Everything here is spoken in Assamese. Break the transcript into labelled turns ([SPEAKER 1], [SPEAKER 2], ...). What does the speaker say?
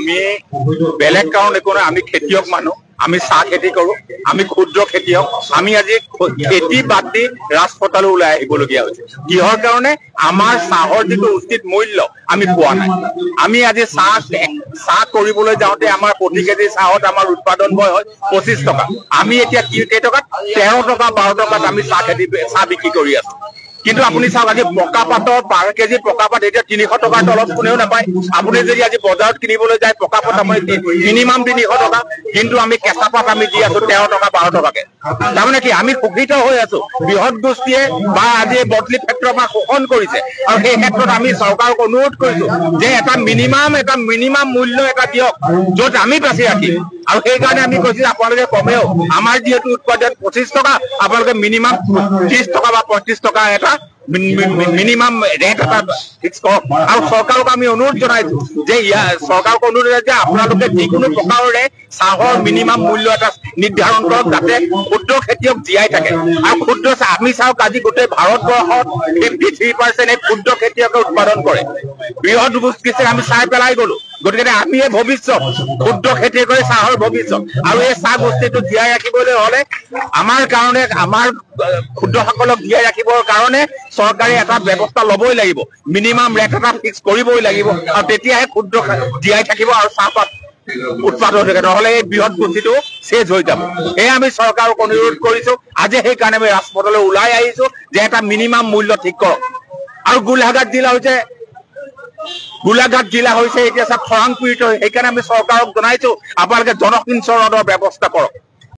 [SPEAKER 1] আমি বেলেগ কাৰণ একো নাই, আমি খেতিয়ক মানুহ, আমি চাহ খেতি কৰো, আমি ক্ষুদ্ৰ খেতিয়ক। আমি আজি খেতি বাদ দি ৰাজপথলৈ ওলাই আহিবলগীয়া হৈছে। কিহৰ কাৰণে? আমাৰ চাহৰ যিটো উচিত মূল্য আমি পোৱা নাই। আমি আজি চাহ কৰিবলৈ যাওঁতে আমাৰ প্ৰতি কেজি চাহত আমাৰ উৎপাদন হয় 25 টকা। আমি এতিয়া কেইটকাত? 13 টকা 12 টকাত আমি চাহ বিক্ৰী কৰি আছো। কিন্তু আপুনি চাওক, আজি পকা পাতৰ পাৰ কেজি পকা পাত এতিয়া 300 টকাৰ তলত কোনেও নাপায়। আপুনি যদি আজি বজাৰত কিনিবলৈ যায় পকা পাত আপুনি মিনিমাম 300 টকা, কিন্তু আমি কেঁচা পাত আমি দি আছো 13 টকা 12 টকাকে। তাৰমানে কি? আমি শোষিত হৈ আছো। বৃহৎ গোষ্ঠীয়ে বা আজি বদলি ক্ষেত্ৰৰ পৰা শোষণ কৰিছে, আৰু সেই ক্ষেত্ৰত আমি চৰকাৰক অনুৰোধ কৰিছো যে এটা মিনিমাম মূল্য এটা দিয়ক, য'ত আমি বাচি ৰাখিম। আৰু সেইকাৰণে আমি কৈছো আপোনালোকে কমেও আমাৰ যিহেতু উৎপাদন 25 টকা, আপোনালোকে মিনিমাম 30 টকা বা 35 টকা এটা মিনিমাম ৰেট এটা ফিক্স কৰক। আৰু চৰকাৰক আমি অনুৰোধ জনাইছো যে চৰকাৰক অনুৰোধ যে আপোনালোকে যিকোনো প্ৰকাৰৰে চাহৰ মিনিমাম মূল্য এটা নিৰ্ধাৰণ কৰক, যাতে ক্ষুদ্ৰ খেতিয়ক জীয়াই থাকে। আৰু ক্ষুদ্ৰ চাহ আমি চাওক, আজি গোটেই ভাৰতবৰ্ষত 53% ক্ষুদ্ৰ খেতিয়কে উৎপাদন কৰে। বৃহৎ গোষ্ঠীক আমি চাই পেলাই গলো। গতিকে আমিয়ে ভৱিষ্যত, ক্ষুদ্ৰ খেতি কৰি চাহৰ ভৱিষ্যত। আৰু এই চাহ গোষ্ঠীটো জীয়াই ৰাখিবলৈ হলে আমাৰ কাৰণে, আমাৰ ক্ষুদ্ৰসকলক জীয়াই ৰাখিবৰ কাৰণে চৰকাৰে এটা ব্যৱস্থা লবই লাগিব, মিনিমাম ৰেট এটা ফিক্স কৰিবই লাগিব। আৰু তেতিয়াহে ক্ষুদ্ৰ জীয়াই থাকিব আৰু চাহপাত উৎপাদন থাকে, নহলে এই বৃহৎ গোষ্ঠীটো চেজ হৈ যাব। সেয়ে আমি চৰকাৰক অনুৰোধ কৰিছো। আজি সেইকাৰণে আমি ৰাজপথলৈ ওলাই আহিছো যে এটা মিনিমাম মূল্য ঠিক কৰক। আৰু গোলাঘাট জিলা হৈছে এতিয়া খৰাং পীড়িত। সেইকাৰণে আমি চৰকাৰক জনাইছো আপোনালোকে জলসিঞ্চনৰ ব্যৱস্থা কৰক।